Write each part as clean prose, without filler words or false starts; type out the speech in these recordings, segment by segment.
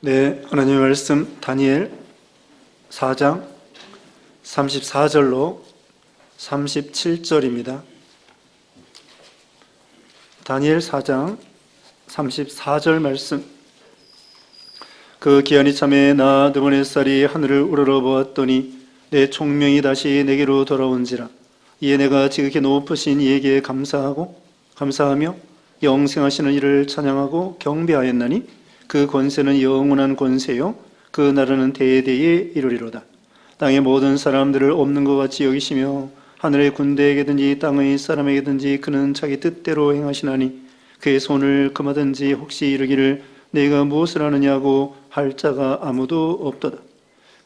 네, 하나님의 말씀 다니엘 4장 34절로 37절입니다. 다니엘 4장 34절 말씀. 그 기한이 참에 나 느부갓네살이 하늘을 우러러보았더니 내 총명이 다시 내게로 돌아온지라. 이에 내가 지극히 높으신 이에게 감사하며 영생하시는 이를 찬양하고 경배하였나니 그 권세는 영원한 권세요 그 나라는 대대에 이르리로다. 땅의 모든 사람들을 없는 것 같이 여기시며 하늘의 군대에게든지 땅의 사람에게든지 그는 자기 뜻대로 행하시나니 그의 손을 금하든지 혹시 이르기를 내가 무엇을 하느냐고 할 자가 아무도 없도다.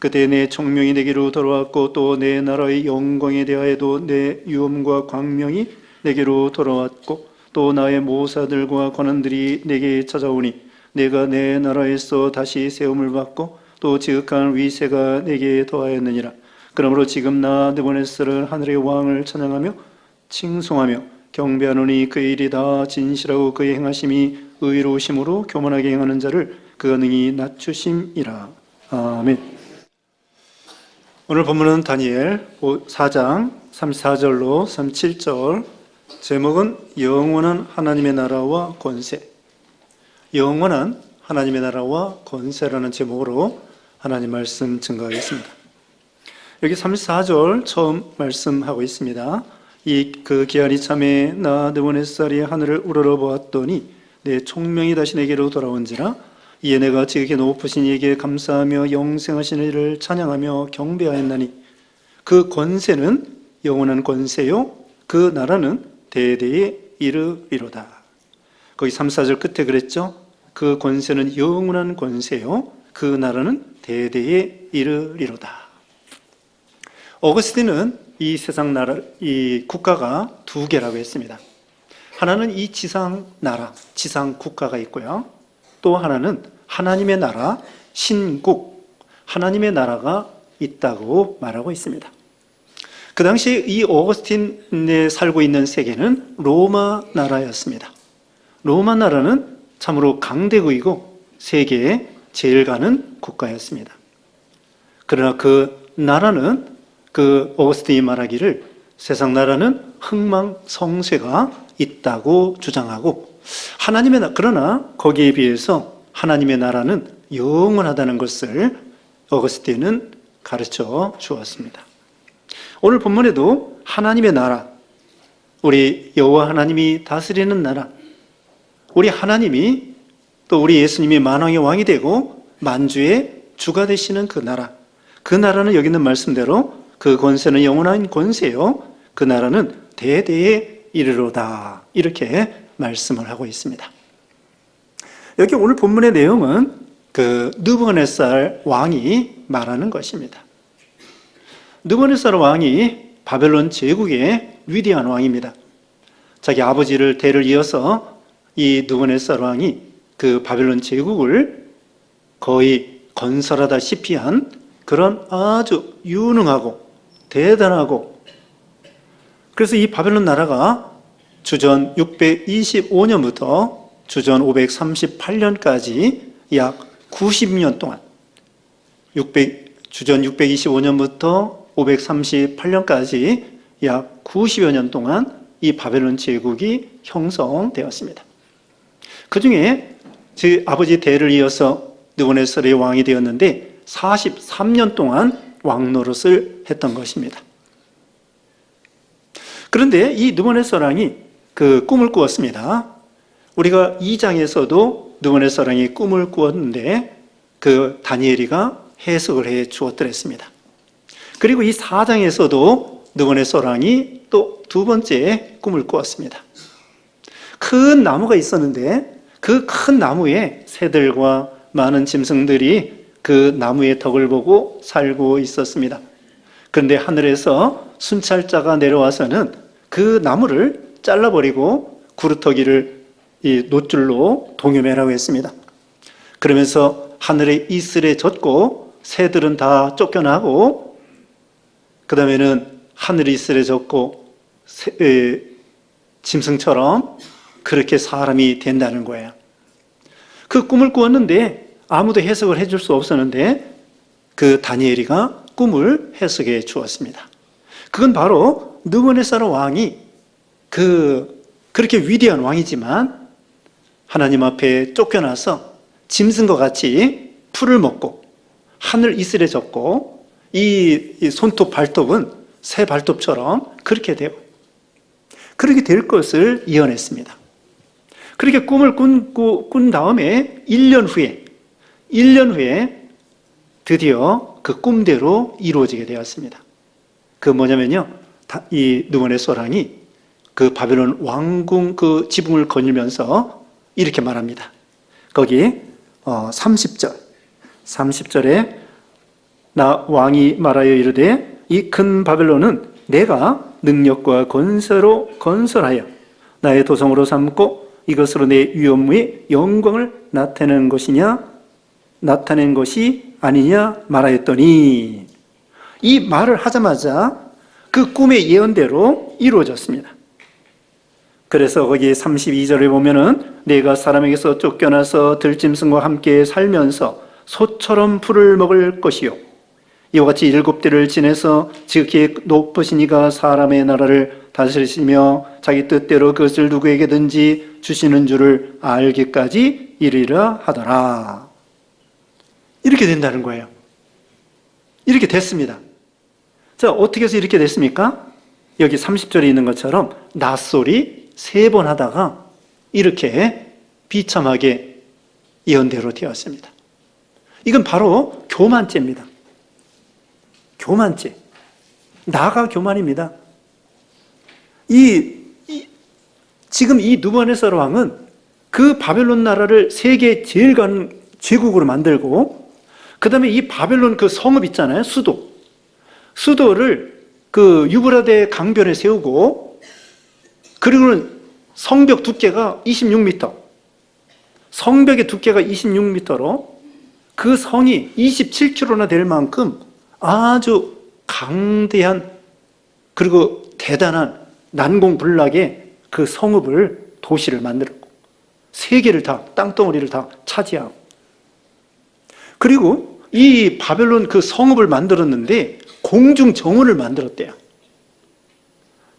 그때 내 총명이 내게로 돌아왔고 또 내 나라의 영광에 대하여도 내 유엄과 광명이 내게로 돌아왔고 또 나의 모사들과 관원들이 내게 찾아오니 내가 내 나라에서 다시 세움을 받고 또 지극한 위세가 내게 더하였느니라. 그러므로 지금 나 느부갓네살은 하늘의 왕을 찬양하며 칭송하며 경배하노니 그의 일이 다 진실하고 그의 행하심이 의로우심으로 교만하게 행하는 자를 그가 능히 낮추심이라. 아멘. 오늘 본문은 다니엘 4장 34절로 37절. 제목은 영원한 하나님의 나라와 권세. 영원한 하나님의 나라와 권세라는 제목으로 하나님 말씀 증거하겠습니다. 여기 34절 처음 말씀하고 있습니다. 그 기한이 참에 나 느부갓네살이 하늘을 우러러보았더니 내 총명이 다시 내게로 돌아온지라. 이에 내가 지극히 높으신 이에게 감사하며 영생하시는 이를 찬양하며 경배하였나니 그 권세는 영원한 권세요 그 나라는 대대에 이르리로다. 거기 3, 4절 끝에 그랬죠. 그 권세는 영원한 권세요 그 나라는 대대에 이르리로다. 어거스틴은 이 세상 나라, 이 국가가 두 개라고 했습니다. 하나는 이 지상 나라, 지상 국가가 있고요. 또 하나는 하나님의 나라, 신국, 하나님의 나라가 있다고 말하고 있습니다. 그 당시 이 어거스틴에 살고 있는 세계는 로마 나라였습니다. 로마 나라는 참으로 강대국이고 세계에 제일 가는 국가였습니다. 그러나 그 나라는 그 어거스틴이 말하기를 세상 나라는 흥망성쇠가 있다고 주장하고 그러나 거기에 비해서 하나님의 나라는 영원하다는 것을 어거스틴은 가르쳐 주었습니다. 오늘 본문에도 하나님의 나라, 우리 여호와 하나님이 다스리는 나라, 우리 하나님이 또 우리 예수님이 만왕의 왕이 되고 만주의 주가 되시는 그 나라는 여기 있는 말씀대로 그 권세는 영원한 권세요 그 나라는 대대에 이르로다, 이렇게 말씀을 하고 있습니다. 여기 오늘 본문의 내용은 그 느부갓네살 왕이 말하는 것입니다. 느부갓네살 왕이 바벨론 제국의 위대한 왕입니다. 자기 아버지를 대를 이어서 이 느부갓네살 왕이 그 바벨론 제국을 거의 건설하다시피 한 그런 아주 유능하고 대단하고, 그래서 이 바벨론 나라가 주전 625년부터 주전 538년까지 약 90년 동안, 주전 625년부터 538년까지 약 90여 년 동안 이 바벨론 제국이 형성되었습니다. 그 중에 제 아버지 대를 이어서 느부갓네살의 왕이 되었는데 43년 동안 왕 노릇을 했던 것입니다. 그런데 이 느부갓네살 왕이 그 꿈을 꾸었습니다. 우리가 2장에서도 느부갓네살 왕이 꿈을 꾸었는데 그 다니엘이가 해석을 해 주었더랬습니다. 그리고 이 4장에서도 느부갓네살 왕이 또 두 번째 꿈을 꾸었습니다. 큰 나무가 있었는데 그 큰 나무에 새들과 많은 짐승들이 그 나무의 덕을 보고 살고 있었습니다. 그런데 하늘에서 순찰자가 내려와서는 그 나무를 잘라버리고 구루터기를 이 놋줄로 동여매라고 했습니다. 그러면서 하늘의 이슬에 젖고 새들은 다 쫓겨나고, 그 다음에는 하늘이 이슬에 젖고 짐승처럼 그렇게 사람이 된다는 거예요. 그 꿈을 꾸었는데 아무도 해석을 해줄 수 없었는데 그 다니엘이가 꿈을 해석해 주었습니다. 그건 바로 느부갓네살 왕이 그렇게 위대한 왕이지만 하나님 앞에 쫓겨나서 짐승과 같이 풀을 먹고 하늘 이슬에 젖고 이 손톱 발톱은 새 발톱처럼 그렇게 돼요. 그렇게 될 것을 예언했습니다. 그렇게 꿈을 꾼 다음에 1년 후에 드디어 그 꿈대로 이루어지게 되었습니다. 그 뭐냐면요, 이 느부갓네살 왕이 그 바벨론 왕궁 그 지붕을 거닐면서 이렇게 말합니다. 거기 30절에 나 왕이 말하여 이르되 이 큰 바벨론은 내가 능력과 권세로 건설하여 나의 도성으로 삼고 이것으로 내 위엄의 영광을 나타낸 것이 아니냐 말하였더니, 이 말을 하자마자 그 꿈의 예언대로 이루어졌습니다. 그래서 거기 32절에 보면은 내가 사람에게서 쫓겨나서 들짐승과 함께 살면서 소처럼 풀을 먹을 것이요 이와 같이 7대를 지내서 지극히 높으신 이가 사람의 나라를 다스리시며 자기 뜻대로 그것을 누구에게든지 주시는 줄을 알기까지 이르리라 하더라. 이렇게 된다는 거예요. 이렇게 됐습니다. 자, 어떻게 해서 이렇게 됐습니까? 여기 30절에 있는 것처럼 낫소리 3번 하다가 이렇게 비참하게 예언대로 되었습니다. 이건 바로 교만죄입니다. 교만죄. 나가 교만입니다. 지금 이 느부갓네살 왕은 그 바벨론 나라를 세계 제일 큰 제국으로 만들고, 그 다음에 이 바벨론 그 성읍 있잖아요. 수도를 그 유브라데 강변에 세우고, 그리고는 성벽 두께가 26m, 성벽의 두께가 26m로 그 성이 27km나 될 만큼 아주 강대한 그리고 대단한 난공불락의 그 성읍을, 도시를 만들었고 세계를 다, 땅덩어리를 다 차지하고, 그리고 이 바벨론 그 성읍을 만들었는데 공중 정원을 만들었대요.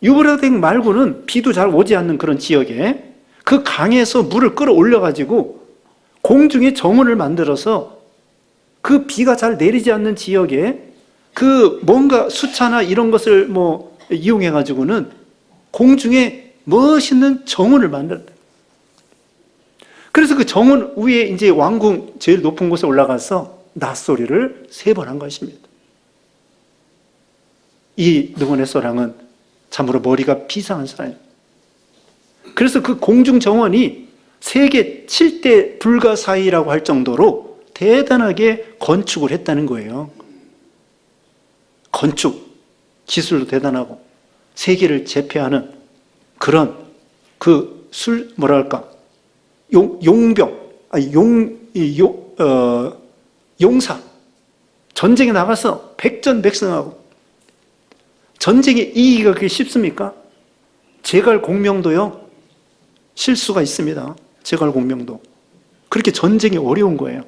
유브라데 말고는 비도 잘 오지 않는 그런 지역에 그 강에서 물을 끌어올려 가지고 공중에 정원을 만들어서 그 비가 잘 내리지 않는 지역에 그 뭔가 수차나 이런 것을 뭐 이용해 가지고는 공중에 멋있는 정원을 만들었다. 그래서 그 정원 위에 이제 왕궁 제일 높은 곳에 올라가서 낫소리를 3번 한 것입니다. 이 느부갓네살 왕은 참으로 머리가 비상한 사람이에요. 그래서 그 공중 정원이 세계 7대 불가사의라고 할 정도로 대단하게 건축을 했다는 거예요. 건축 기술도 대단하고 세계를 제패하는 그런 용사, 전쟁에 나가서 백전백승하고. 전쟁에 이기기가 그게 쉽습니까? 제갈공명도요, 실수가 있습니다. 제갈공명도. 그렇게 전쟁이 어려운 거예요.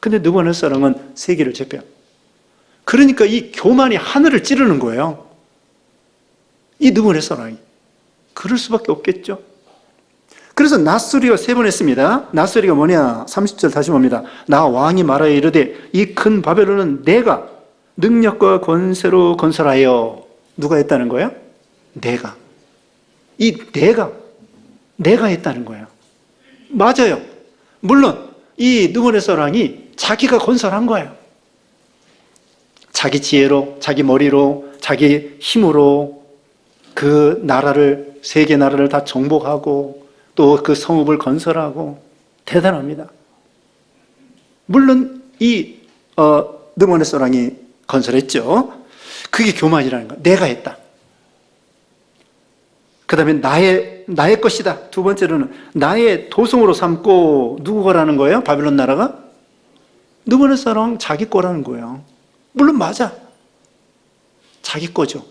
근데 느부갓네살 왕은 세계를 제패합니다. 그러니까 이 교만이 하늘을 찌르는 거예요. 이 느부갓네살 왕이. 그럴 수밖에 없겠죠. 그래서 낫소리가 3번 했습니다. 낫소리가 뭐냐? 30절 다시 봅니다. 나 왕이 말하여 이르되 이 큰 바벨론은 내가 능력과 권세로 건설하여. 누가 했다는 거예요? 내가. 내가 했다는 거예요. 맞아요. 물론 이 느부갓네살 왕이 자기가 건설한 거예요. 자기 지혜로, 자기 머리로, 자기 힘으로 그 나라를, 세계 나라를 다 정복하고 또 그 성읍을 건설하고. 대단합니다. 물론 이 느부갓네살 왕이 건설했죠. 그게 교만이라는 거예요. 내가 했다. 그 다음에 나의 것이다. 2번째로는 나의 도성으로 삼고. 누구 거라는 거예요? 바벨론 나라가? 느부갓네살 왕 자기 거라는 거예요. 물론 맞아. 자기 거죠.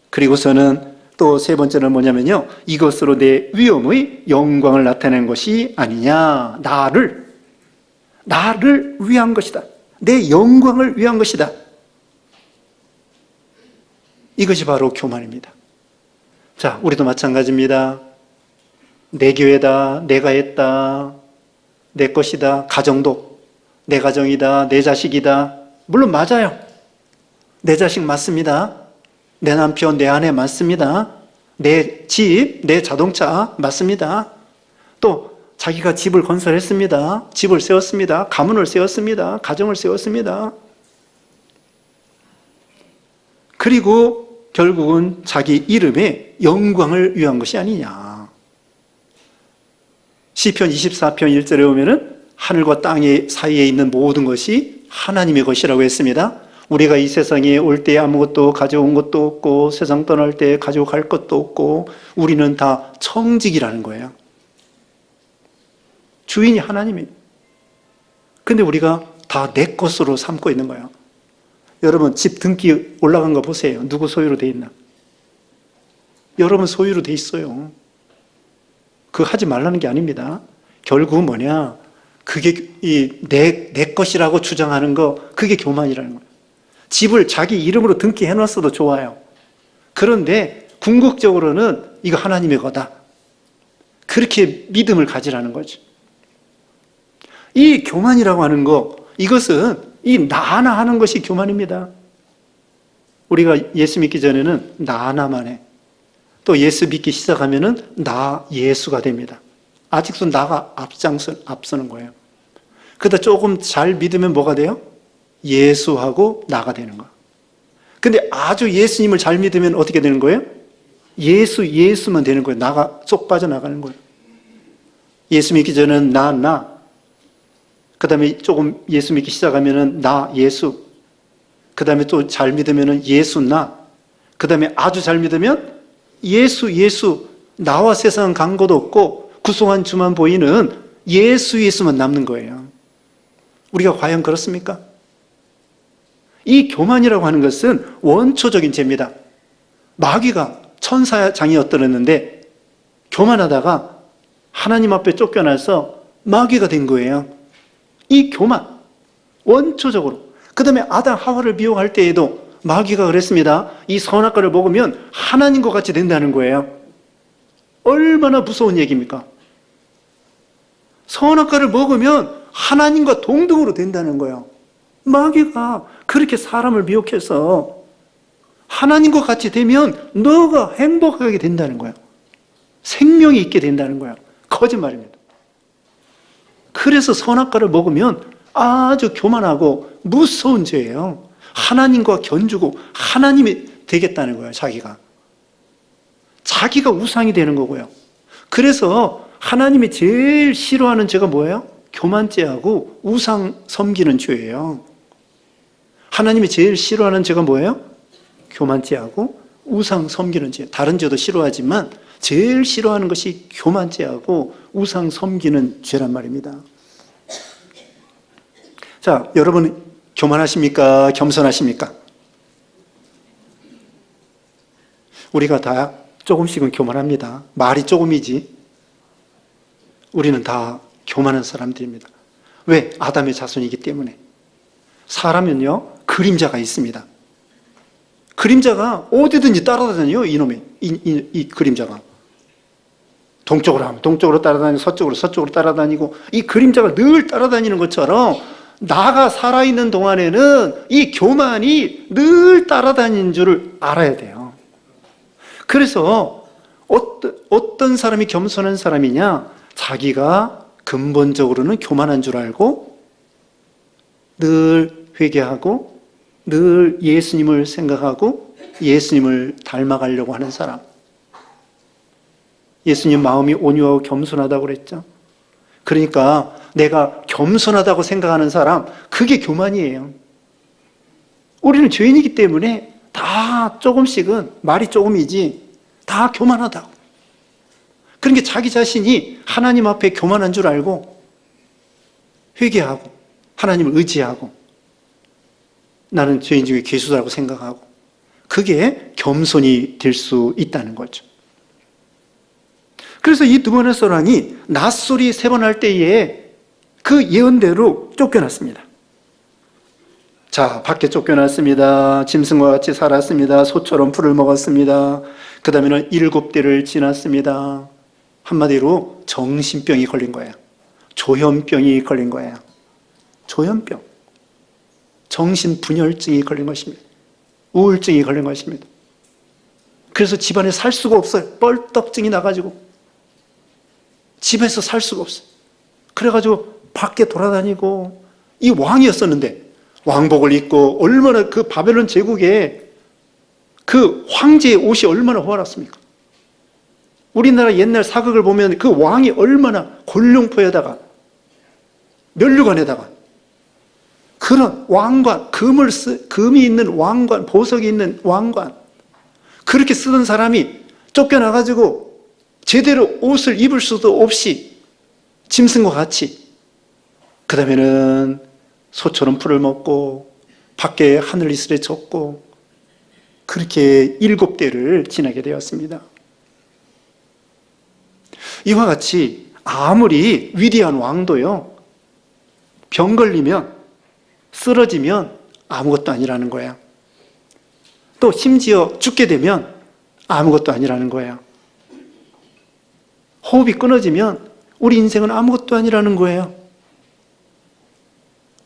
그리고서는 또 세 번째는 뭐냐면요, 이것으로 내 위엄의 영광을 나타낸 것이 아니냐. 나를 위한 것이다. 내 영광을 위한 것이다. 이것이 바로 교만입니다. 자, 우리도 마찬가지입니다. 내 교회다, 내가 했다, 내 것이다, 가정도 내 가정이다, 내 자식이다. 물론 맞아요. 내 자식 맞습니다. 내 남편, 내 아내 맞습니다. 내 집, 내 자동차 맞습니다. 또 자기가 집을 건설했습니다. 집을 세웠습니다. 가문을 세웠습니다. 가정을 세웠습니다. 그리고 결국은 자기 이름에 영광을 위한 것이 아니냐. 시편 24편 1절에 보면은 하늘과 땅의 사이에 있는 모든 것이 하나님의 것이라고 했습니다. 우리가 이 세상에 올 때 아무것도 가져온 것도 없고 세상 떠날 때 가져갈 것도 없고 우리는 다 청직이라는 거예요. 주인이 하나님이에요. 근데 우리가 다 내 것으로 삼고 있는 거예요. 여러분 집 등기 올라간 거 보세요. 누구 소유로 돼 있나? 여러분 소유로 돼 있어요. 그거 하지 말라는 게 아닙니다. 결국은 뭐냐? 그게 내 것이라고 주장하는 거, 그게 교만이라는 거예요. 집을 자기 이름으로 등기해 놨어도 좋아요. 그런데 궁극적으로는 이거 하나님의 거다. 그렇게 믿음을 가지라는 거죠. 이 교만이라고 하는 거, 이것은 이 나나 하는 것이 교만입니다. 우리가 예수 믿기 전에는 나나만 해. 또 예수 믿기 시작하면은 나 예수가 됩니다. 아직도 나가 앞서는 거예요. 그러다 조금 잘 믿으면 뭐가 돼요? 예수하고 나가 되는 거예요. 근데 아주 예수님을 잘 믿으면 어떻게 되는 거예요? 예수만 되는 거예요. 나가 쏙 빠져나가는 거예요. 예수 믿기 전에는 나. 그 다음에 조금 예수 믿기 시작하면은 나 예수. 그 다음에 또 잘 믿으면은 예수 나. 그 다음에 아주 잘 믿으면 예수. 나와 세상 간 것도 없고 구속한 주만 보이는 예수만 남는 거예요. 우리가 과연 그렇습니까? 이 교만이라고 하는 것은 원초적인 죄입니다. 마귀가 천사장이었더랬는데 교만하다가 하나님 앞에 쫓겨나서 마귀가 된 거예요. 이 교만, 원초적으로. 그 다음에 아담 하와를 미혹할 때에도 마귀가 그랬습니다. 이 선악과를 먹으면 하나님과 같이 된다는 거예요. 얼마나 무서운 얘기입니까? 선악과를 먹으면 하나님과 동등으로 된다는 거예요. 마귀가 그렇게 사람을 미혹해서 하나님과 같이 되면 너가 행복하게 된다는 거예요. 생명이 있게 된다는 거예요. 거짓말입니다. 그래서 선악과를 먹으면 아주 교만하고 무서운 죄예요. 하나님과 견주고 하나님이 되겠다는 거예요. 자기가 우상이 되는 거고요. 그래서 하나님이 제일 싫어하는 죄가 뭐예요? 교만죄하고 우상 섬기는 죄예요. 하나님이 제일 싫어하는 죄가 뭐예요? 교만죄하고 우상 섬기는 죄. 다른 죄도 싫어하지만 제일 싫어하는 것이 교만죄하고 우상 섬기는 죄란 말입니다. 자, 여러분 교만하십니까? 겸손하십니까? 우리가 다 조금씩은 교만합니다. 말이 조금이지. 우리는 다 교만한 사람들입니다. 왜? 아담의 자손이기 때문에. 사람은요, 그림자가 있습니다. 그림자가 어디든지 따라다녀요, 이놈이. 이 그림자가. 동쪽으로 하면 동쪽으로 따라다니고, 서쪽으로 따라다니고, 이 그림자가 늘 따라다니는 것처럼 나가 살아있는 동안에는 이 교만이 늘 따라다니는 줄을 알아야 돼요. 그래서 어떤 사람이 겸손한 사람이냐? 자기가 근본적으로는 교만한 줄 알고 늘 회개하고 늘 예수님을 생각하고 예수님을 닮아가려고 하는 사람. 예수님 마음이 온유하고 겸손하다고 그랬죠. 그러니까 내가 겸손하다고 생각하는 사람, 그게 교만이에요. 우리는 죄인이기 때문에 다 조금씩은, 말이 조금이지 다 교만하다고. 그러니까 자기 자신이 하나님 앞에 교만한 줄 알고 회개하고 하나님을 의지하고 나는 죄인 중에 괴수다라고 생각하고 그게 겸손이 될 수 있다는 거죠. 그래서 이 느부갓네살 왕이 낫소리 3번 할 때에 그 예언대로 쫓겨났습니다. 자, 밖에 쫓겨났습니다. 짐승과 같이 살았습니다. 소처럼 풀을 먹었습니다. 그 다음에는 7대를 지났습니다. 한마디로 정신병이 걸린 거예요. 조현병이 걸린 거예요. 조현병. 정신분열증이 걸린 것입니다. 우울증이 걸린 것입니다. 그래서 집안에 살 수가 없어요. 뻘떡증이 나가지고 집에서 살 수가 없어요. 그래가지고 밖에 돌아다니고, 이 왕이었었는데 왕복을 입고, 얼마나 그 바벨론 제국에 그 황제의 옷이 얼마나 화났습니까? 우리나라 옛날 사극을 보면 그 왕이 얼마나 골룡포에다가 면류관에다가 그런 왕관, 금이 있는 왕관, 보석이 있는 왕관, 그렇게 쓰던 사람이 쫓겨나가지고 제대로 옷을 입을 수도 없이 짐승과 같이, 그 다음에는 소처럼 풀을 먹고 밖에 하늘 이슬에 젖고, 그렇게 7대를 지나게 되었습니다. 이와 같이 아무리 위대한 왕도요, 병 걸리면, 쓰러지면 아무것도 아니라는 거예요. 또 심지어 죽게 되면 아무것도 아니라는 거예요. 호흡이 끊어지면 우리 인생은 아무것도 아니라는 거예요.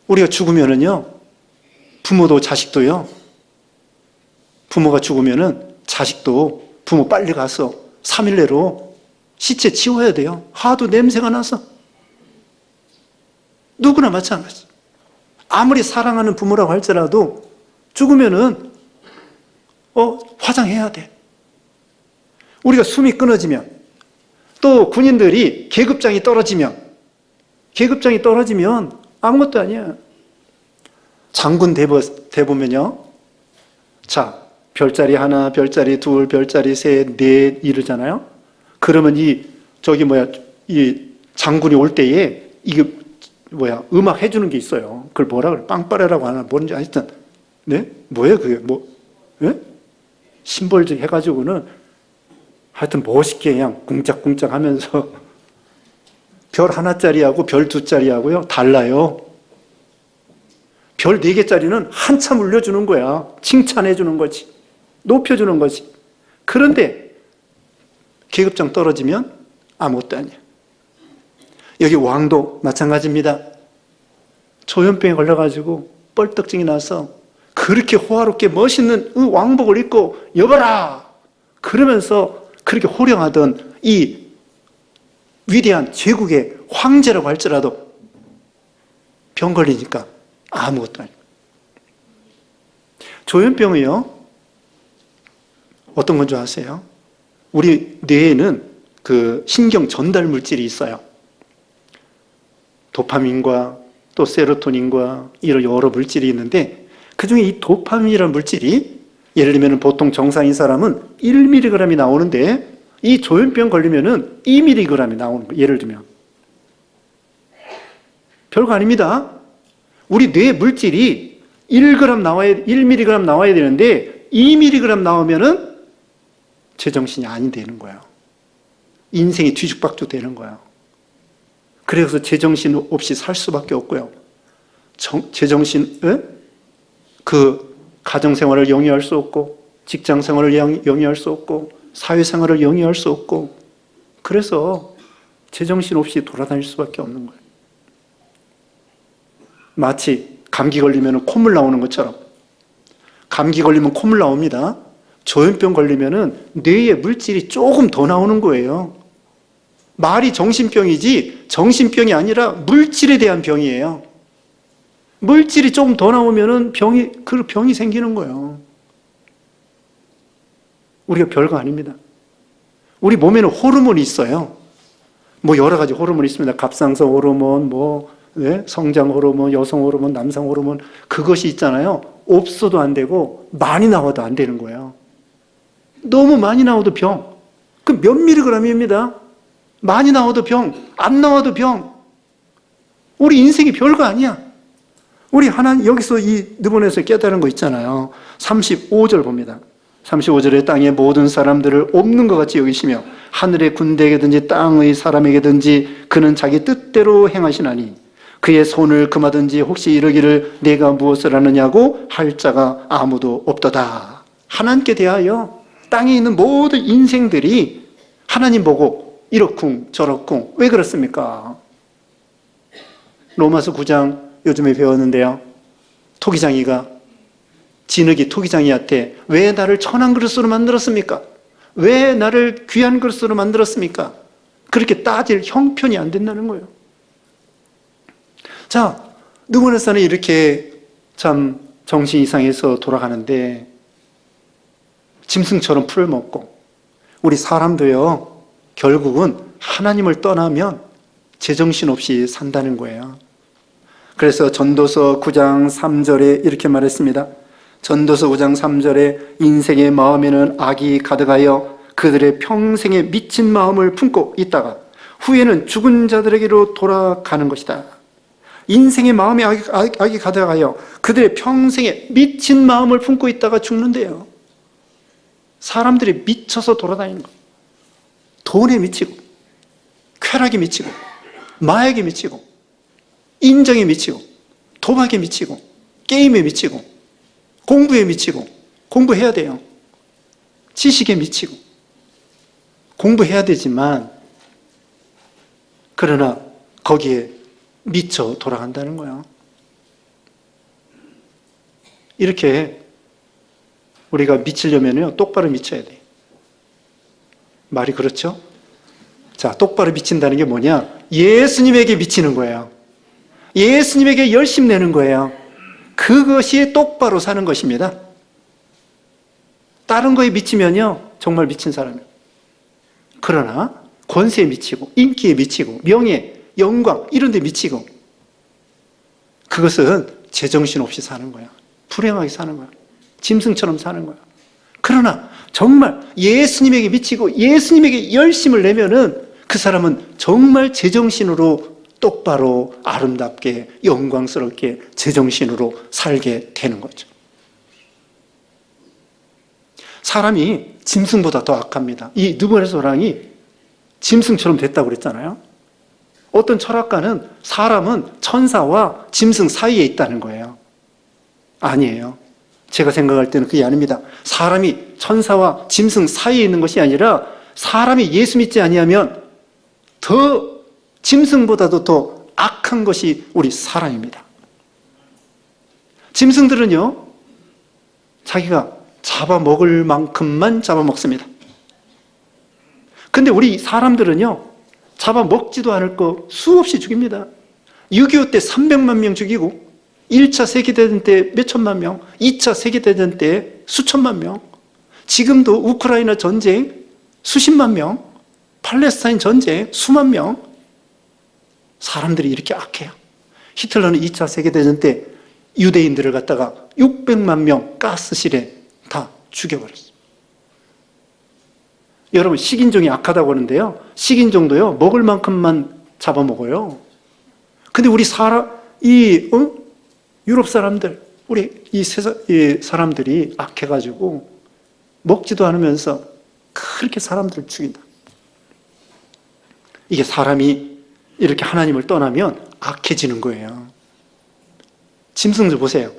우리가 죽으면은요, 부모도 자식도요, 부모가 죽으면은 자식도 부모 빨리 가서 3일 내로 시체 치워야 돼요. 하도 냄새가 나서. 누구나 마찬가지. 아무리 사랑하는 부모라고 할지라도 죽으면은 화장해야 돼. 우리가 숨이 끊어지면, 또 군인들이 계급장이 떨어지면 아무것도 아니야. 장군 대보면요, 자, 별자리 하나, 별자리 둘, 별자리 셋, 넷 이러잖아요. 그러면 이 장군이 올 때에 음악 해주는 게 있어요. 그걸 뭐라 그래? 빵빠레라고 하나, 뭔지 하여튼, 네? 뭐예요, 그게? 예? 심벌적 해가지고는 하여튼 멋있게 그냥 꿍짝꿍짝 하면서 별 하나짜리하고 별 2짜리하고요, 달라요. 별 4개짜리는 한참 울려주는 거야. 칭찬해주는 거지. 높여주는 거지. 그런데 계급장 떨어지면 아무것도 아니야. 여기 왕도 마찬가지입니다. 조현병에 걸려가지고 뻘떡증이 나서 그렇게 호화롭게 멋있는 그 왕복을 입고 여봐라! 그러면서 그렇게 호령하던 이 위대한 제국의 황제라고 할지라도 병 걸리니까 아무것도 아니에요. 조현병이요, 어떤 건 줄 아세요? 우리 뇌에는 그 신경 전달 물질이 있어요. 도파민과 또 세로토닌과 이런 여러 물질이 있는데, 그 중에 이 도파민이라는 물질이, 예를 들면 보통 정상인 사람은 1mg이 나오는데 이 조현병 걸리면은 2mg이 나오는 거예요. 예를 들면. 별거 아닙니다. 우리 뇌 물질이 1mg 나와야 되는데 2mg 나오면은 제정신이 아니 되는 거예요. 인생이 뒤죽박죽 되는 거예요. 그래서 제정신 없이 살 수밖에 없고요. 그 가정생활을 영위할 수 없고, 직장생활을 영위할 수 없고, 사회생활을 영위할 수 없고, 그래서 제정신 없이 돌아다닐 수밖에 없는 거예요. 마치 감기 걸리면 콧물 나오는 것처럼, 감기 걸리면 콧물 나옵니다. 조현병 걸리면 뇌에 물질이 조금 더 나오는 거예요. 말이 정신병이지 정신병이 아니라 물질에 대한 병이에요. 물질이 조금 더 나오면 그 병이 생기는 거예요. 우리가 별거 아닙니다. 우리 몸에는 호르몬이 있어요. 여러 가지 호르몬이 있습니다. 갑상선 호르몬, 성장 호르몬, 여성 호르몬, 남성 호르몬, 그것이 있잖아요. 없어도 안 되고 많이 나와도 안 되는 거예요. 너무 많이 나와도 병. 그 몇 미리그램입니다. 많이 나와도 병, 안 나와도 병. 우리 인생이 별거 아니야. 우리 여기서 이 느보네살 깨달은 거 있잖아요. 35절 봅니다. 35절에 땅의 모든 사람들을 없는 것 같이 여기시며 하늘의 군대에게든지 땅의 사람에게든지 그는 자기 뜻대로 행하시나니 그의 손을 금하든지 혹시 이르기를 내가 무엇을 하느냐고 할 자가 아무도 없도다. 하나님께 대하여 땅에 있는 모든 인생들이 하나님 보고 이렇쿵 저렇쿵. 왜 그렇습니까? 로마서 9장 요즘에 배웠는데요. 토기장이가 진흙이 토기장이한테 왜 나를 천한 그릇으로 만들었습니까? 왜 나를 귀한 그릇으로 만들었습니까? 그렇게 따질 형편이 안 된다는 거예요. 자, 느부갓네살이 이렇게 참 정신 이상해서 돌아가는데 짐승처럼 풀을 먹고 우리 사람도요 결국은 하나님을 떠나면 제정신 없이 산다는 거예요. 그래서 전도서 9장 3절에 이렇게 말했습니다. 전도서 5장 3절에 인생의 마음에는 악이 가득하여 그들의 평생에 미친 마음을 품고 있다가 후에는 죽은 자들에게로 돌아가는 것이다. 인생의 마음에 악이 가득하여 그들의 평생에 미친 마음을 품고 있다가 죽는데요. 사람들이 미쳐서 돌아다니는 거예요. 돈에 미치고 쾌락에 미치고 마약에 미치고 인정에 미치고 도박에 미치고 게임에 미치고 공부에 미치고 공부해야 돼요. 지식에 미치고 공부해야 되지만 그러나 거기에 미쳐 돌아간다는 거야. 이렇게 우리가 미치려면요 똑바로 미쳐야 돼. 말이 그렇죠? 자, 똑바로 미친다는 게 뭐냐? 예수님에게 미치는 거예요. 예수님에게 열심 내는 거예요. 그것이 똑바로 사는 것입니다. 다른 거에 미치면요 정말 미친 사람이에요. 그러나 권세에 미치고 인기에 미치고 명예, 영광 이런 데 미치고 그것은 제정신 없이 사는 거야. 불행하게 사는 거야. 짐승처럼 사는 거야. 그러나 정말 예수님에게 미치고 예수님에게 열심을 내면은 그 사람은 정말 제정신으로 똑바로 아름답게 영광스럽게 제정신으로 살게 되는 거죠. 사람이 짐승보다 더 악합니다. 이 느부갓네살 왕이 짐승처럼 됐다고 그랬잖아요. 어떤 철학가는 사람은 천사와 짐승 사이에 있다는 거예요. 아니에요. 제가 생각할 때는 그게 아닙니다. 사람이 천사와 짐승 사이에 있는 것이 아니라 사람이 예수 믿지 아니하면 더 짐승보다도 더 악한 것이 우리 사람입니다. 짐승들은요 자기가 잡아먹을 만큼만 잡아먹습니다. 근데 우리 사람들은요 잡아먹지도 않을 거 수없이 죽입니다. 6.25 때 300만 명 죽이고 1차 세계대전 때 몇천만 명, 2차 세계대전 때 수천만 명, 지금도 우크라이나 전쟁 수십만 명, 팔레스타인 전쟁 수만 명. 사람들이 이렇게 악해요. 히틀러는 2차 세계대전 때 유대인들을 갖다가 600만 명 가스실에 다 죽여버렸어요. 여러분 식인종이 악하다고 하는데요 식인종도요 먹을 만큼만 잡아먹어요. 근데 우리 유럽 사람들 우리 이 사람들이 악해가지고 먹지도 않으면서 그렇게 사람들을 죽인다. 이게 사람이 이렇게 하나님을 떠나면 악해지는 거예요. 짐승들 보세요.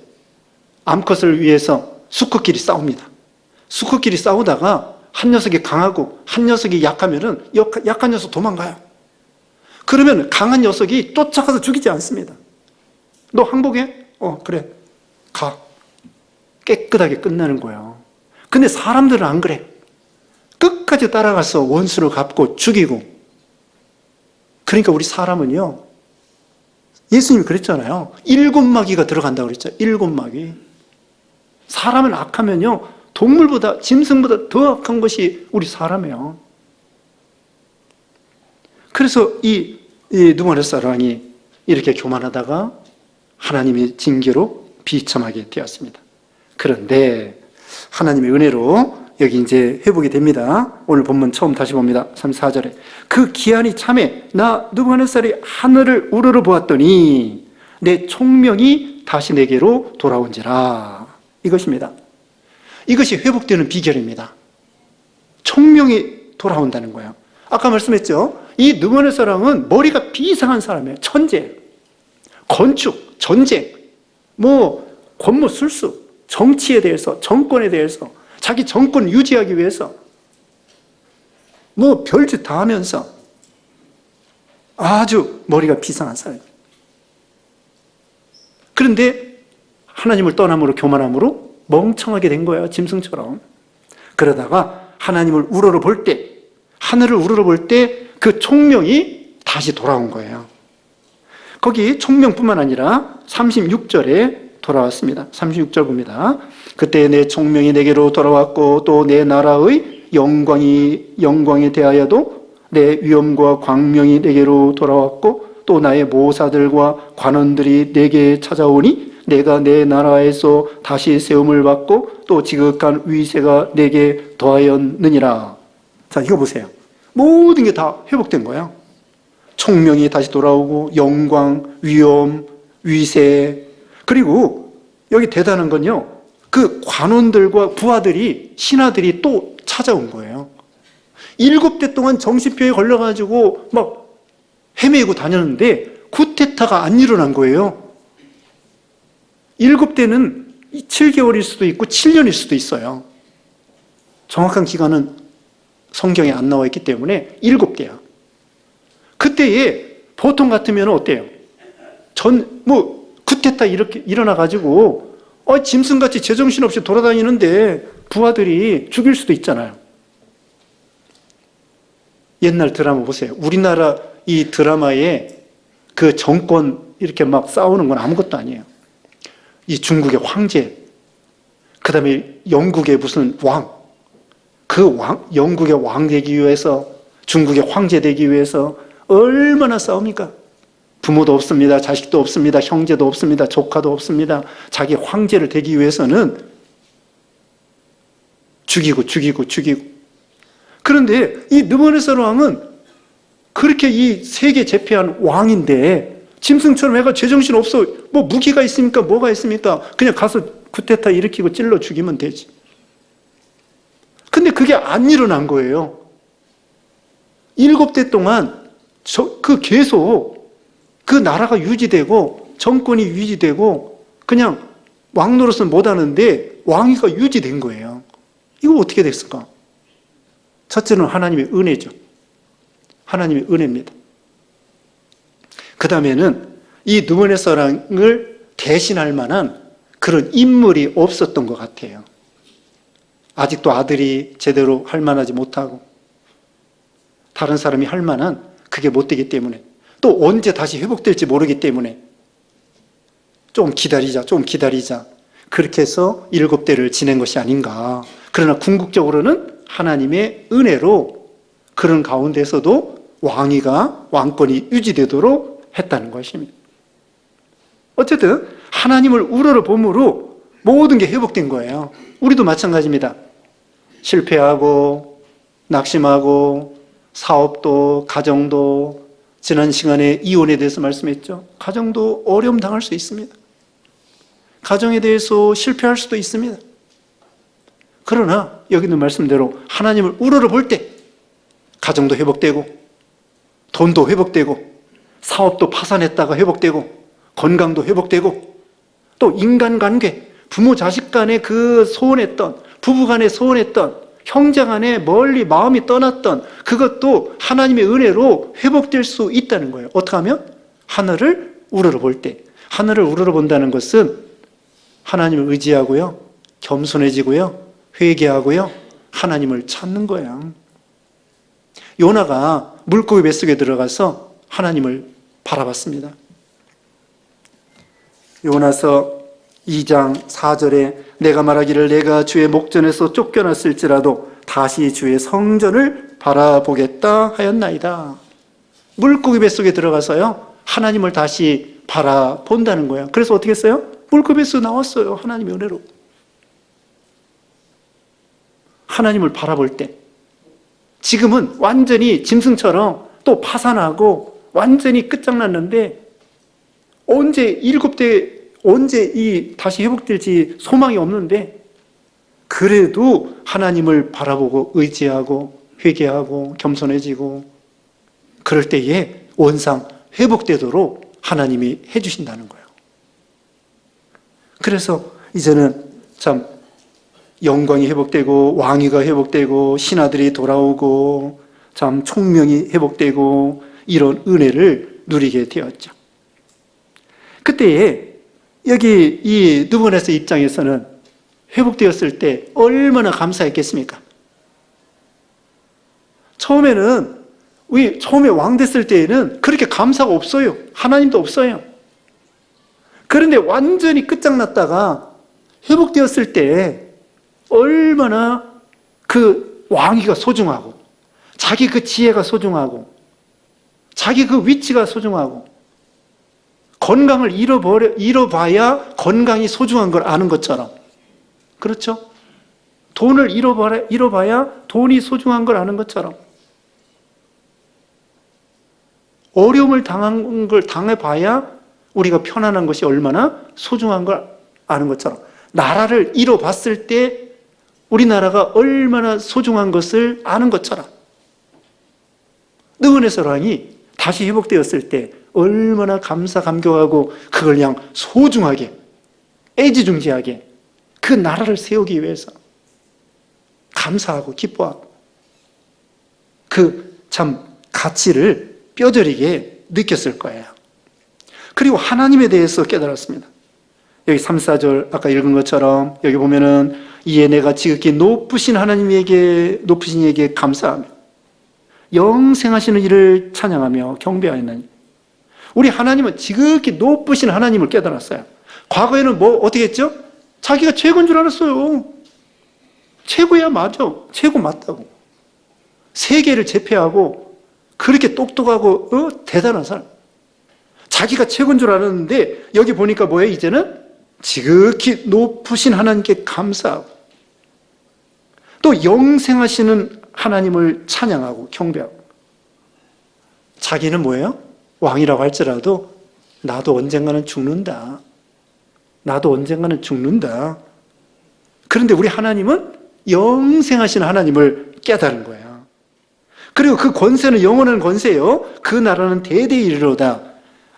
암컷을 위해서 수컷끼리 싸웁니다. 수컷끼리 싸우다가 한 녀석이 강하고 한 녀석이 약하면은 약한 녀석 도망가요. 그러면 강한 녀석이 쫓아가서 죽이지 않습니다. 너 항복해? 그래. 가. 깨끗하게 끝나는 거예요. 근데 사람들은 안 그래. 끝까지 따라가서 원수를 갚고 죽이고. 그러니까 우리 사람은요, 예수님이 그랬잖아요. 7마귀가 들어간다고 그랬죠. 7마귀. 사람은 악하면요, 동물보다, 짐승보다 더 악한 것이 우리 사람이에요. 그래서 이 느부갓네살 왕이 이렇게 교만하다가 하나님의 징계로 비참하게 되었습니다. 그런데 하나님의 은혜로 여기 이제 회복이 됩니다. 오늘 본문 처음 다시 봅니다. 34절에 그 기한이 참에 나 느부갓네살이 하늘을 우러러 보았더니 내 총명이 다시 내게로 돌아온지라. 이것입니다. 이것이 회복되는 비결입니다. 총명이 돌아온다는 거예요. 아까 말씀했죠? 이 느부갓네살 사람은 머리가 비상한 사람이에요. 천재, 건축, 전쟁, 권모술수, 정치에 대해서, 정권에 대해서, 자기 정권 유지하기 위해서 별짓 다 하면서 아주 머리가 비상한 사람이에요. 그런데 하나님을 떠남으로, 교만함으로 멍청하게 된 거예요. 짐승처럼. 그러다가 하나님을 우러러볼 때, 하늘을 우러러볼 때 그 총명이 다시 돌아온 거예요. 거기 총명뿐만 아니라 36절에 돌아왔습니다. 36절 봅니다. 그때 내 총명이 내게로 돌아왔고 또 내 나라의 영광에 대하여도 내 위엄과 광명이 내게로 돌아왔고 또 나의 모사들과 관원들이 내게 찾아오니 내가 내 나라에서 다시 세움을 받고 또 지극한 위세가 내게 더하였느니라. 자, 이거 보세요. 모든 게 다 회복된 거예요. 총명이 다시 돌아오고 영광, 위엄, 위세. 그리고 여기 대단한 건요, 그 관원들과 부하들이, 신하들이 또 찾아온 거예요. 7대 동안 정신병에 걸려가지고 막 헤매고 다녔는데 쿠데타가 안 일어난 거예요. 7대는 7개월일 수도 있고 7년일 수도 있어요. 정확한 기간은 성경에 안 나와 있기 때문에 7대야. 그때에 보통 같으면 어때요? 쿠데타 이렇게 일어나가지고 짐승같이 제정신없이 돌아다니는데 부하들이 죽일 수도 있잖아요. 옛날 드라마 보세요. 우리나라 이 드라마에 그 정권 이렇게 막 싸우는 건 아무것도 아니에요. 이 중국의 황제, 그 다음에 영국의 무슨 왕, 영국의 왕 되기 위해서, 중국의 황제 되기 위해서 얼마나 싸웁니까? 부모도 없습니다. 자식도 없습니다. 형제도 없습니다. 조카도 없습니다. 자기 황제를 되기 위해서는 죽이고. 그런데 이 느부갓네살 왕은 그렇게 이 세계 제패한 왕인데 짐승처럼 애가 제정신 없어. 무기가 있습니까? 뭐가 있습니까? 그냥 가서 쿠데타 일으키고 찔러 죽이면 되지. 근데 그게 안 일어난 거예요. 7대 동안 계속 그 나라가 유지되고 정권이 유지되고 그냥 왕 노릇은 못하는데 왕위가 유지된 거예요. 이거 어떻게 됐을까? 첫째는 하나님의 은혜죠. 하나님의 은혜입니다. 그 다음에는 이 느부갓네살 왕을 대신할 만한 그런 인물이 없었던 것 같아요. 아직도 아들이 제대로 할 만하지 못하고 다른 사람이 할 만한 그게 못 되기 때문에 또 언제 다시 회복될지 모르기 때문에 좀 기다리자. 그렇게 해서 7대를 지낸 것이 아닌가. 그러나 궁극적으로는 하나님의 은혜로 그런 가운데서도 왕권이 유지되도록 했다는 것입니다. 어쨌든 하나님을 우러러봄으로 모든 게 회복된 거예요. 우리도 마찬가지입니다. 실패하고 낙심하고 사업도 가정도, 지난 시간에 이혼에 대해서 말씀했죠. 가정도 어려움 당할 수 있습니다. 가정에 대해서 실패할 수도 있습니다. 그러나 여기 있는 말씀대로 하나님을 우러러볼 때 가정도 회복되고 돈도 회복되고 사업도 파산했다가 회복되고 건강도 회복되고 또 인간관계, 부모 자식 간에 그 소원했던, 부부 간에 소원했던, 형제 간에 멀리 마음이 떠났던 그것도 하나님의 은혜로 회복될 수 있다는 거예요. 어떻게 하면? 하늘을 우러러볼 때. 하늘을 우러러본다는 것은 하나님을 의지하고요, 겸손해지고요, 회개하고요, 하나님을 찾는 거예요. 요나가 물고기 뱃속에 들어가서 하나님을 바라봤습니다. 요나서 2장 4절에 내가 말하기를 내가 주의 목전에서 쫓겨났을지라도 다시 주의 성전을 바라보겠다 하였나이다. 물고기 뱃속에 들어가서요, 하나님을 다시 바라본다는 거예요. 그래서 어떻게 했어요? 물고기 뱃속에 나왔어요. 하나님의 은혜로. 하나님을 바라볼 때 지금은 완전히 짐승처럼 또 파산하고 완전히 끝장났는데 언제 7대 언제 다시 회복될지 소망이 없는데 그 그래도 하나님을 바라보고 의지하고 회개하고 겸손해지고 그럴 때에 원상 회복되도록 하나님이 해주신다는 거예요. 그래서 이제는 참 영광이 회복되고 왕위가 회복되고 신하들이 돌아오고 참 총명이 회복되고 이런 은혜를 누리게 되었죠. 그때에 여기 이 느부갓네살 입장에서는 회복되었을 때 얼마나 감사했겠습니까? 처음에 왕 됐을 때에는 그렇게 감사가 없어요. 하나님도 없어요. 그런데 완전히 끝장났다가 회복되었을 때 얼마나 그 왕위가 소중하고 자기 그 지혜가 소중하고 자기 그 위치가 소중하고 건강을 잃어봐야 건강이 소중한 걸 아는 것처럼, 그렇죠? 돈을 잃어봐야 돈이 소중한 걸 아는 것처럼, 어려움을 당해봐야 우리가 편안한 것이 얼마나 소중한 걸 아는 것처럼, 나라를 잃어봤을 때 우리나라가 얼마나 소중한 것을 아는 것처럼 느부갓네살 왕이 다시 회복되었을 때 얼마나 감사감격하고 그걸 그냥 소중하게 애지중지하게 그 나라를 세우기 위해서 감사하고 기뻐하고 그 참 가치를 뼈저리게 느꼈을 거예요. 그리고 하나님에 대해서 깨달았습니다. 여기 3, 4절 아까 읽은 것처럼 여기 보면은 이에 내가 지극히 높으신 이에게 감사하며 영생하시는 이를 찬양하며 경배하였나니. 우리 하나님은 지극히 높으신 하나님을 깨달았어요. 과거에는 어떻게 했죠? 자기가 최고인 줄 알았어요. 최고야, 맞아. 최고 맞다고. 세계를 제패하고 그렇게 똑똑하고 대단한 사람. 자기가 최고인 줄 알았는데 여기 보니까 뭐예요? 이제는 지극히 높으신 하나님께 감사하고 또 영생하시는 하나님을 찬양하고 경배하고. 자기는 뭐예요? 왕이라고 할지라도 나도 언젠가는 죽는다. 나도 언젠가는 죽는다. 그런데 우리 하나님은 영생하신 하나님을 깨달은 거예요. 그리고 그 권세는 영원한 권세예요. 그 나라는 대대에 이르로다.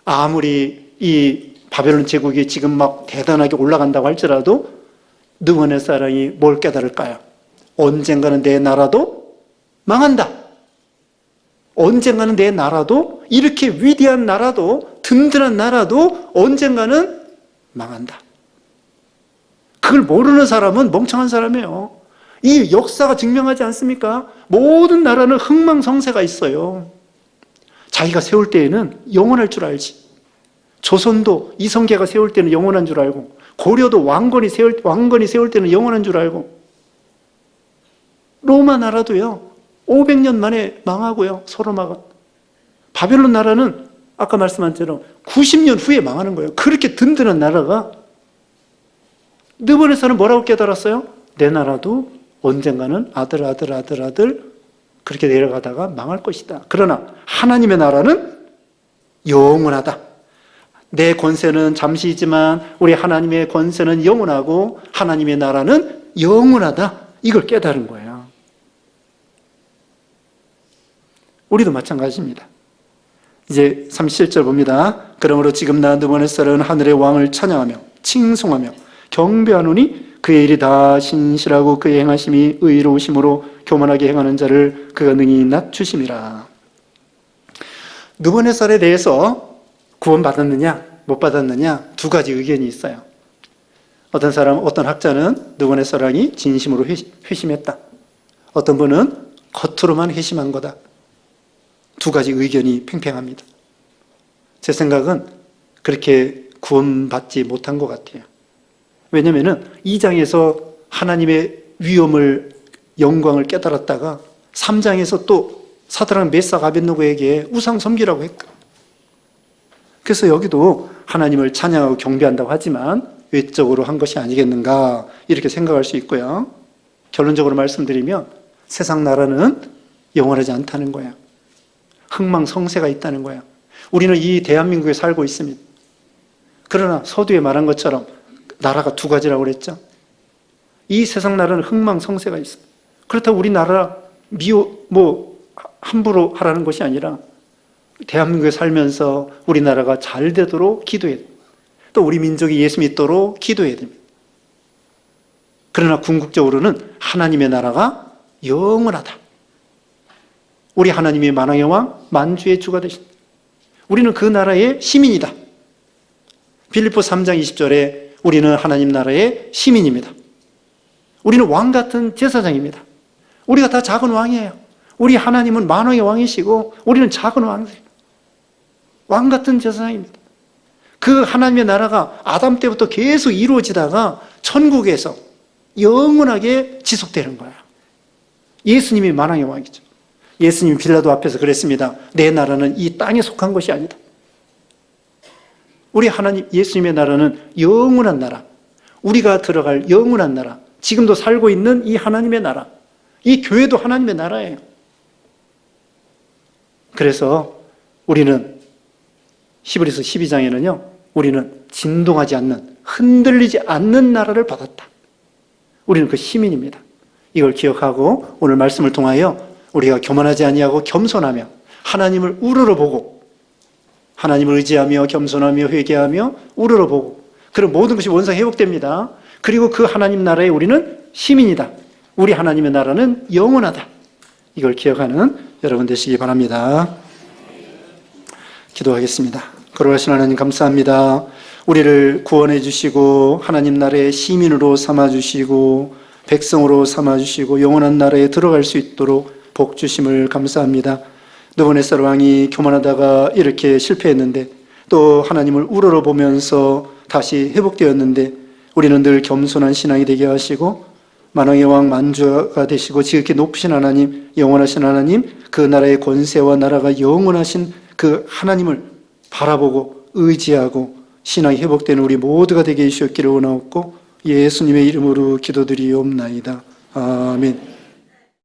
아무리 이 바벨론 제국이 지금 막 대단하게 올라간다고 할지라도 느부갓네살 왕이 뭘 깨달을까요? 언젠가는 내 나라도 망한다. 언젠가는 내 나라도, 이렇게 위대한 나라도, 든든한 나라도 언젠가는 망한다. 그걸 모르는 사람은 멍청한 사람이에요. 이 역사가 증명하지 않습니까? 모든 나라는 흥망성쇠가 있어요. 자기가 세울 때에는 영원할 줄 알지. 조선도 이성계가 세울 때는 영원한 줄 알고, 고려도 왕건이 세울 때는 영원한 줄 알고, 로마 나라도요 500년 만에 망하고요. 소로마가. 바벨론 나라는 아까 말씀한 대로 90년 후에 망하는 거예요. 그렇게 든든한 나라가. 느부갓네살은 뭐라고 깨달았어요? 내 나라도 언젠가는 아들 그렇게 내려가다가 망할 것이다. 그러나 하나님의 나라는 영원하다. 내 권세는 잠시이지만 우리 하나님의 권세는 영원하고 하나님의 나라는 영원하다. 이걸 깨달은 거예요. 우리도 마찬가지입니다. 이제 37절 봅니다. 그러므로 지금 나 느부갓네살은 하늘의 왕을 찬양하며 칭송하며 경배하노니 그의 일이 다 신실하고 그의 행하심이 의로우심으로 교만하게 행하는 자를 그가 능히 낮추심이라. 느부갓네살에 대해서 구원받았느냐 못 받았느냐 두 가지 의견이 있어요. 어떤 학자는 느부갓네살 왕이 진심으로 회심했다. 어떤 분은 겉으로만 회심한 거다. 두 가지 의견이 팽팽합니다. 제 생각은 그렇게 구원받지 못한 것 같아요. 왜냐하면 2장에서 하나님의 위엄을, 영광을 깨달았다가 3장에서 또 사드락, 메삭, 아벳느고에게 우상 섬기라고 했고, 그래서 여기도 하나님을 찬양하고 경배한다고 하지만 외적으로 한 것이 아니겠는가 이렇게 생각할 수 있고요. 결론적으로 말씀드리면 세상 나라는 영원하지 않다는 거예요. 흥망성쇠가 있다는 거예요. 우리는 이 대한민국에 살고 있습니다. 그러나 서두에 말한 것처럼 나라가 두 가지라고 그랬죠. 이 세상 나라는 흥망성쇠가 있어. 그렇다고 우리나라 함부로 하라는 것이 아니라 대한민국에 살면서 우리나라가 잘 되도록 기도해야 됩니다. 또 우리 민족이 예수 믿도록 기도해야 됩니다. 그러나 궁극적으로는 하나님의 나라가 영원하다. 우리 하나님이 만왕의 왕, 만주의 주가 되신다. 우리는 그 나라의 시민이다. 빌립보 3장 20절에 우리는 하나님 나라의 시민입니다. 우리는 왕 같은 제사장입니다. 우리가 다 작은 왕이에요. 우리 하나님은 만왕의 왕이시고 우리는 작은 왕들이에요. 왕 같은 제사장입니다. 그 하나님의 나라가 아담 때부터 계속 이루어지다가 천국에서 영원하게 지속되는 거예요. 예수님이 만왕의 왕이죠. 예수님이 빌라도 앞에서 그랬습니다. 내 나라는 이 땅에 속한 것이 아니다. 우리 하나님 예수님의 나라는 영원한 나라, 우리가 들어갈 영원한 나라, 지금도 살고 있는 이 하나님의 나라, 이 교회도 하나님의 나라예요. 그래서 우리는 히브리서 12장에는요 우리는 진동하지 않는, 흔들리지 않는 나라를 받았다. 우리는 그 시민입니다. 이걸 기억하고 오늘 말씀을 통하여 우리가 교만하지 아니하고 겸손하며 하나님을 우러러보고, 하나님을 의지하며 겸손하며 회개하며 우러러보고, 그럼 모든 것이 원상 회복됩니다. 그리고 그 하나님 나라에 우리는 시민이다. 우리 하나님의 나라는 영원하다. 이걸 기억하는 여러분 되시기 바랍니다. 기도하겠습니다. 거룩하신 하나님 감사합니다. 우리를 구원해 주시고 하나님 나라의 시민으로 삼아 주시고 백성으로 삼아 주시고 영원한 나라에 들어갈 수 있도록 복 주심을 감사합니다. 느부갓네살 왕이 교만하다가 이렇게 실패했는데 또 하나님을 우러러보면서 다시 회복되었는데 우리는 늘 겸손한 신앙이 되게 하시고 만왕의 왕 만주가 되시고 지극히 높으신 하나님, 영원하신 하나님, 그 나라의 권세와 나라가 영원하신 그 하나님을 바라보고 의지하고 신앙이 회복되는 우리 모두가 되게 해주셨기를 원하옵고 예수님의 이름으로 기도드리옵나이다. 아멘.